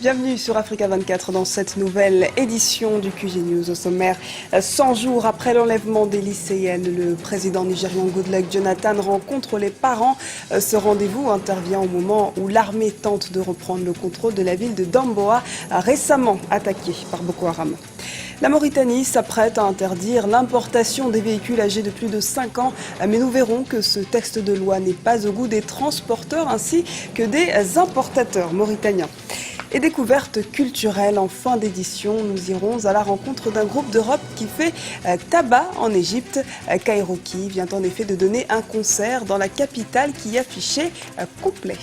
Bienvenue sur Africa 24 dans cette nouvelle édition du QG News. Au sommaire, 100 jours après l'enlèvement des lycéennes, le président nigérian Goodluck Jonathan rencontre les parents. Ce rendez-vous intervient au moment où l'armée tente de reprendre le contrôle de la ville de Damboa, récemment attaquée par Boko Haram. La Mauritanie s'apprête à interdire l'importation des véhicules âgés de plus de 5 ans, mais nous verrons que ce texte de loi n'est pas au goût des transporteurs ainsi que des importateurs mauritaniens. Et découverte culturelle en fin d'édition, nous irons à la rencontre d'un groupe de rock qui fait tabac en Égypte. Kairoki vient en effet de donner un concert dans la capitale qui affichait complet.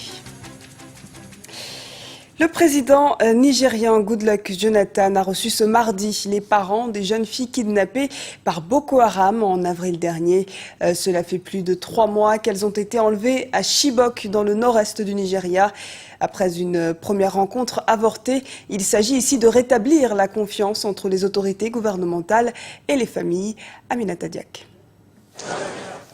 Le président nigérian Goodluck Jonathan a reçu ce mardi les parents des jeunes filles kidnappées par Boko Haram en avril dernier. Cela fait plus de 3 mois qu'elles ont été enlevées à Chibok dans le nord-est du Nigeria. Après une première rencontre avortée, il s'agit ici de rétablir la confiance entre les autorités gouvernementales et les familles. Aminata Diak.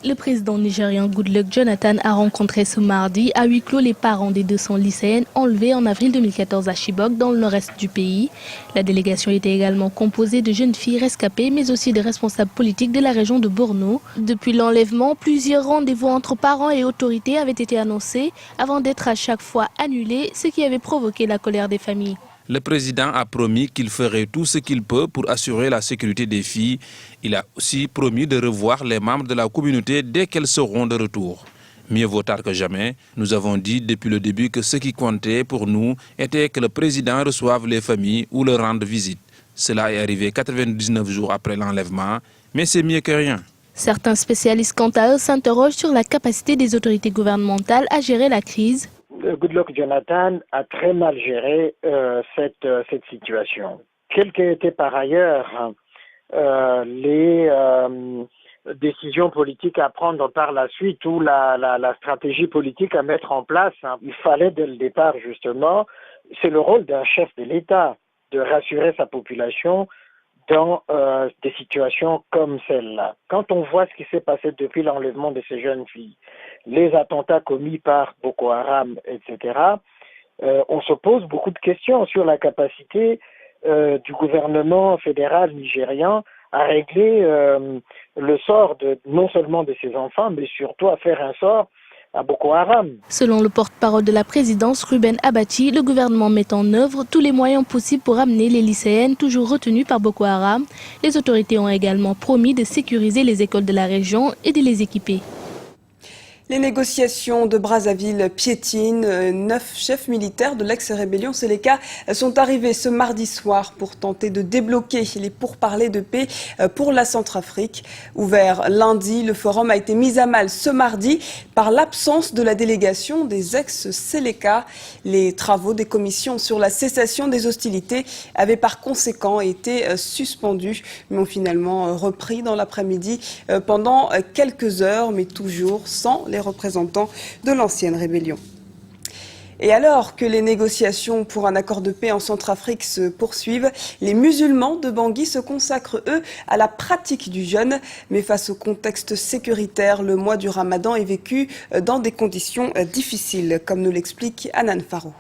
Le président nigérian Goodluck Jonathan a rencontré ce mardi à huis clos les parents des 200 lycéennes enlevées en avril 2014 à Chibok dans le nord-est du pays. La délégation était également composée de jeunes filles rescapées mais aussi de responsables politiques de la région de Borno. Depuis l'enlèvement, plusieurs rendez-vous entre parents et autorités avaient été annoncés avant d'être à chaque fois annulés, ce qui avait provoqué la colère des familles. Le président a promis qu'il ferait tout ce qu'il peut pour assurer la sécurité des filles. Il a aussi promis de revoir les membres de la communauté dès qu'elles seront de retour. Mieux vaut tard que jamais. Nous avons dit depuis le début que ce qui comptait pour nous était que le président reçoive les familles ou leur rende visite. Cela est arrivé 99 jours après l'enlèvement, mais c'est mieux que rien. Certains spécialistes, quant à eux, s'interrogent sur la capacité des autorités gouvernementales à gérer la crise. Goodluck Jonathan a très mal géré cette situation. Quelles qu'étaient par ailleurs les décisions politiques à prendre par la suite ou la stratégie politique à mettre en place, il fallait dès le départ justement, c'est le rôle d'un chef de l'État de rassurer sa population dans des situations comme celle-là. Quand on voit ce qui s'est passé depuis l'enlèvement de ces jeunes filles, les attentats commis par Boko Haram, etc., on se pose beaucoup de questions sur la capacité du gouvernement fédéral nigérian à régler le sort non seulement de ses enfants, mais surtout à faire un sort à Boko Haram. Selon le porte-parole de la présidence, Ruben Abati, le gouvernement met en œuvre tous les moyens possibles pour amener les lycéennes toujours retenues par Boko Haram. Les autorités ont également promis de sécuriser les écoles de la région et de les équiper. Les négociations de Brazzaville piétinent. 9 chefs militaires de l'ex-rébellion Séléka sont arrivés ce mardi soir pour tenter de débloquer les pourparlers de paix pour la Centrafrique. Ouvert lundi, le forum a été mis à mal ce mardi par l'absence de la délégation des ex-Séléka. Les travaux des commissions sur la cessation des hostilités avaient par conséquent été suspendus, mais ont finalement repris dans l'après-midi pendant quelques heures, mais toujours sans les représentants de l'ancienne rébellion. Et alors que les négociations pour un accord de paix en Centrafrique se poursuivent, les musulmans de Bangui se consacrent, eux, à la pratique du jeûne. Mais face au contexte sécuritaire, le mois du Ramadan est vécu dans des conditions difficiles, comme nous l'explique Anan Farou.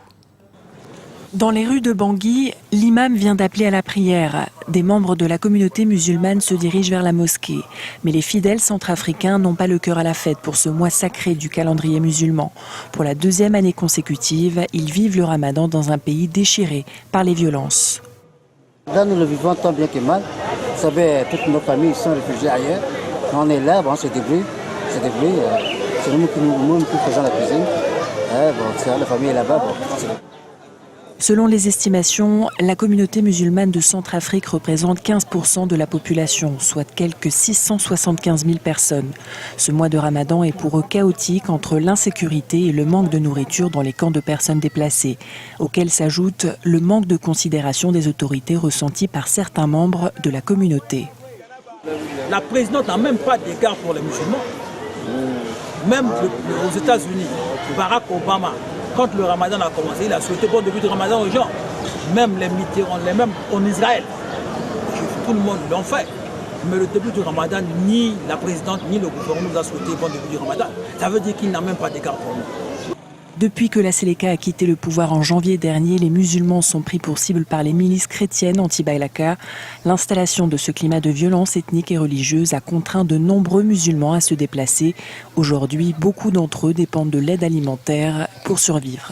Dans les rues de Bangui, l'imam vient d'appeler à la prière. Des membres de la communauté musulmane se dirigent vers la mosquée. Mais les fidèles centrafricains n'ont pas le cœur à la fête pour ce mois sacré du calendrier musulman. Pour la 2e année consécutive, ils vivent le Ramadan dans un pays déchiré par les violences. Là, nous le vivons tant bien que mal. Vous savez, toutes nos familles sont réfugiées ailleurs. On est là, on se débrouille. C'est nous qui faisons la cuisine. La famille est là-bas. Selon les estimations, la communauté musulmane de Centrafrique représente 15% de la population, soit quelques 675 000 personnes. Ce mois de Ramadan est pour eux chaotique entre l'insécurité et le manque de nourriture dans les camps de personnes déplacées, auquel s'ajoute le manque de considération des autorités ressenti par certains membres de la communauté. La présidente n'a même pas d'égard pour les musulmans. Même aux États-Unis, Barack Obama, quand le Ramadan a commencé, il a souhaité bon début du Ramadan aux gens. Même les Mitterrand, les mêmes en Israël. Tout le monde l'ont fait. Mais le début du Ramadan, ni la présidente, ni le gouvernement nous a souhaité bon début du Ramadan. Ça veut dire qu'il n'a même pas d'égard pour nous. Depuis que la Seleka a quitté le pouvoir en janvier dernier, les musulmans sont pris pour cible par les milices chrétiennes anti-Bailaka. L'installation de ce climat de violence ethnique et religieuse a contraint de nombreux musulmans à se déplacer. Aujourd'hui, beaucoup d'entre eux dépendent de l'aide alimentaire pour survivre.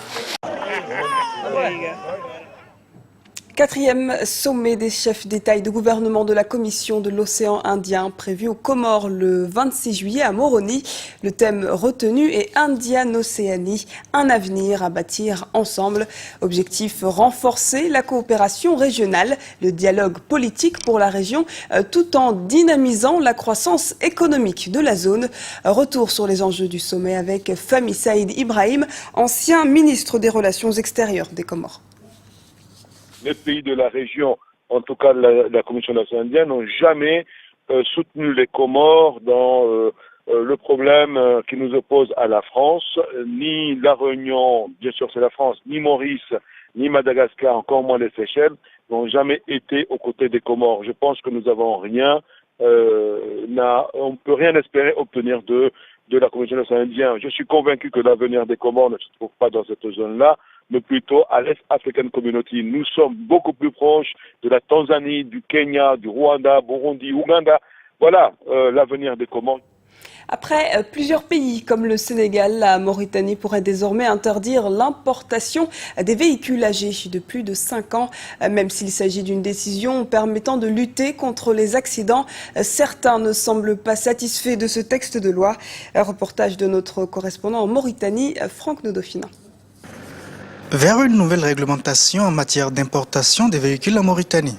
4e sommet des chefs d'État et de gouvernement de la Commission de l'océan Indien prévu aux Comores le 26 juillet à Moroni. Le thème retenu est Indian-Océanie, un avenir à bâtir ensemble. Objectif, renforcer la coopération régionale, le dialogue politique pour la région, tout en dynamisant la croissance économique de la zone. Retour sur les enjeux du sommet avec Fahmi Saïd Ibrahim, ancien ministre des Relations extérieures des Comores. Les pays de la région, en tout cas la Commission de l'océan Indien, n'ont jamais soutenu les Comores dans le problème qui nous oppose à la France. Ni la Réunion, bien sûr c'est la France, ni Maurice, ni Madagascar, encore moins les Seychelles, n'ont jamais été aux côtés des Comores. Je pense que nous n'avons rien, on ne peut rien espérer obtenir de la Commission de l'océan Indien. Je suis convaincu que l'avenir des Comores ne se trouve pas dans cette zone-là, mais plutôt à l'Est African Community. Nous sommes beaucoup plus proches de la Tanzanie, du Kenya, du Rwanda, Burundi, Ouganda. Voilà l'avenir des Comores. Après plusieurs pays comme le Sénégal, la Mauritanie pourrait désormais interdire l'importation des véhicules âgés de plus de 5 ans. Même s'il s'agit d'une décision permettant de lutter contre les accidents, certains ne semblent pas satisfaits de ce texte de loi. Reportage de notre correspondant en Mauritanie, Franck Nodofina. Vers une nouvelle réglementation en matière d'importation des véhicules en Mauritanie.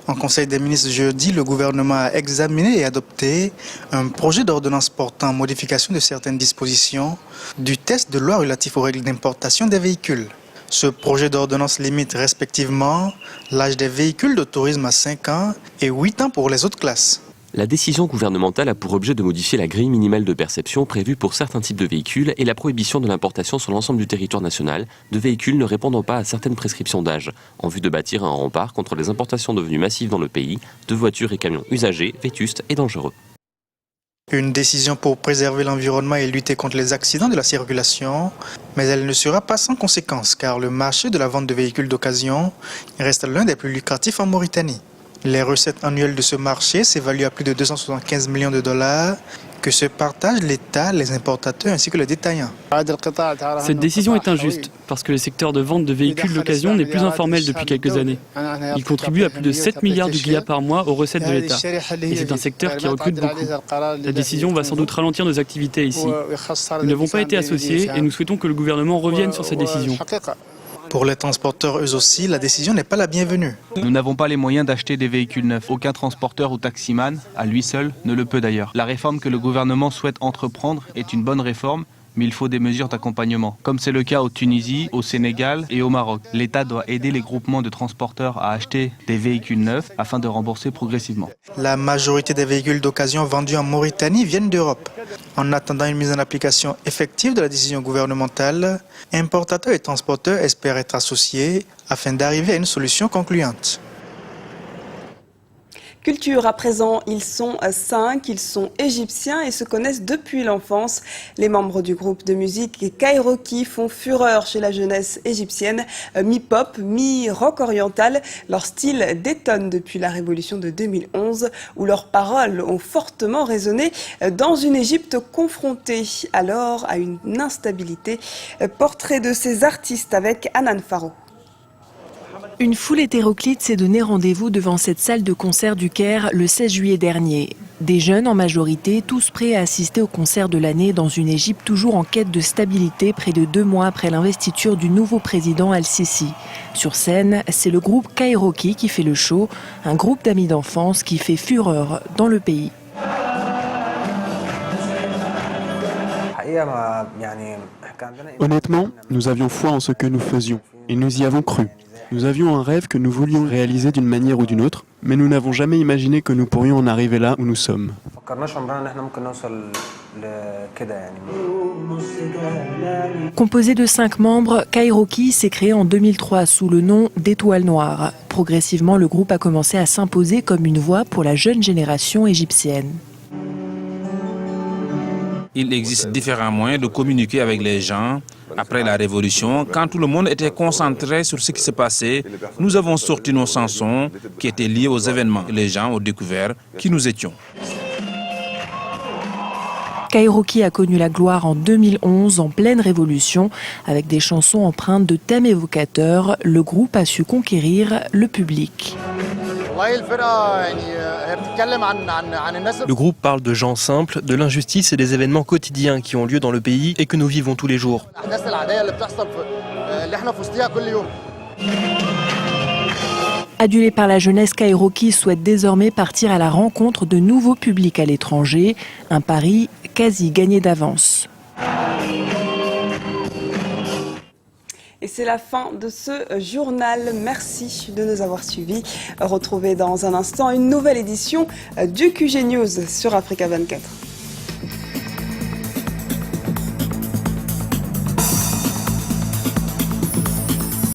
En Conseil des ministres jeudi, le gouvernement a examiné et adopté un projet d'ordonnance portant modification de certaines dispositions du texte de loi relatif aux règles d'importation des véhicules. Ce projet d'ordonnance limite respectivement l'âge des véhicules de tourisme à 5 ans et 8 ans pour les autres classes. La décision gouvernementale a pour objet de modifier la grille minimale de perception prévue pour certains types de véhicules et la prohibition de l'importation sur l'ensemble du territoire national de véhicules ne répondant pas à certaines prescriptions d'âge, en vue de bâtir un rempart contre les importations devenues massives dans le pays de voitures et camions usagés, vétustes et dangereux. Une décision pour préserver l'environnement et lutter contre les accidents de la circulation, mais elle ne sera pas sans conséquences car le marché de la vente de véhicules d'occasion reste l'un des plus lucratifs en Mauritanie. Les recettes annuelles de ce marché s'évaluent à plus de 275 millions de dollars que se partagent l'État, les importateurs ainsi que les détaillants. Cette décision est injuste parce que le secteur de vente de véhicules d'occasion n'est plus informel depuis quelques années. Il contribue à plus de 7 milliards de guillas par mois aux recettes de l'État. Et c'est un secteur qui recrute beaucoup. La décision va sans doute ralentir nos activités ici. Nous n'avons pas été associés et nous souhaitons que le gouvernement revienne sur cette décision. Pour les transporteurs, eux aussi, la décision n'est pas la bienvenue. Nous n'avons pas les moyens d'acheter des véhicules neufs. Aucun transporteur ou taximan, à lui seul, ne le peut d'ailleurs. La réforme que le gouvernement souhaite entreprendre est une bonne réforme, mais il faut des mesures d'accompagnement. Comme c'est le cas au Tunisie, au Sénégal et au Maroc. L'État doit aider les groupements de transporteurs à acheter des véhicules neufs afin de rembourser progressivement. La majorité des véhicules d'occasion vendus en Mauritanie viennent d'Europe. En attendant une mise en application effective de la décision gouvernementale, importateurs et transporteurs espèrent être associés afin d'arriver à une solution concluante. Culture à présent, ils sont 5, ils sont égyptiens et se connaissent depuis l'enfance. Les membres du groupe de musique Kairoki font fureur chez la jeunesse égyptienne, mi-pop, mi-rock oriental. Leur style détonne depuis la révolution de 2011 où leurs paroles ont fortement résonné dans une Égypte confrontée alors à une instabilité. Portrait de ces artistes avec Anan Faro. Une foule hétéroclite s'est donné rendez-vous devant cette salle de concert du Caire le 16 juillet dernier. Des jeunes en majorité, tous prêts à assister au concert de l'année dans une Égypte toujours en quête de stabilité près de 2 mois après l'investiture du nouveau président Al-Sisi. Sur scène, c'est le groupe Kairoki qui fait le show, un groupe d'amis d'enfance qui fait fureur dans le pays. Honnêtement, nous avions foi en ce que nous faisions et nous y avons cru. Nous avions un rêve que nous voulions réaliser d'une manière ou d'une autre, mais nous n'avons jamais imaginé que nous pourrions en arriver là où nous sommes. Composé de 5 membres, Kairoki s'est créé en 2003 sous le nom d'Étoile Noire. Progressivement, le groupe a commencé à s'imposer comme une voix pour la jeune génération égyptienne. Il existe différents moyens de communiquer avec les gens. Après la Révolution, quand tout le monde était concentré sur ce qui se passait, nous avons sorti nos chansons qui étaient liées aux événements. Les gens ont découvert qui nous étions. Kairoki a connu la gloire en 2011, en pleine révolution. Avec des chansons empreintes de thèmes évocateurs, le groupe a su conquérir le public. Le groupe parle de gens simples, de l'injustice et des événements quotidiens qui ont lieu dans le pays et que nous vivons tous les jours. Adulé par la jeunesse, Kairoki souhaite désormais partir à la rencontre de nouveaux publics à l'étranger. Un pari quasi gagné d'avance. Et c'est la fin de ce journal. Merci de nous avoir suivis. Retrouvez dans un instant une nouvelle édition du QG News sur Africa 24.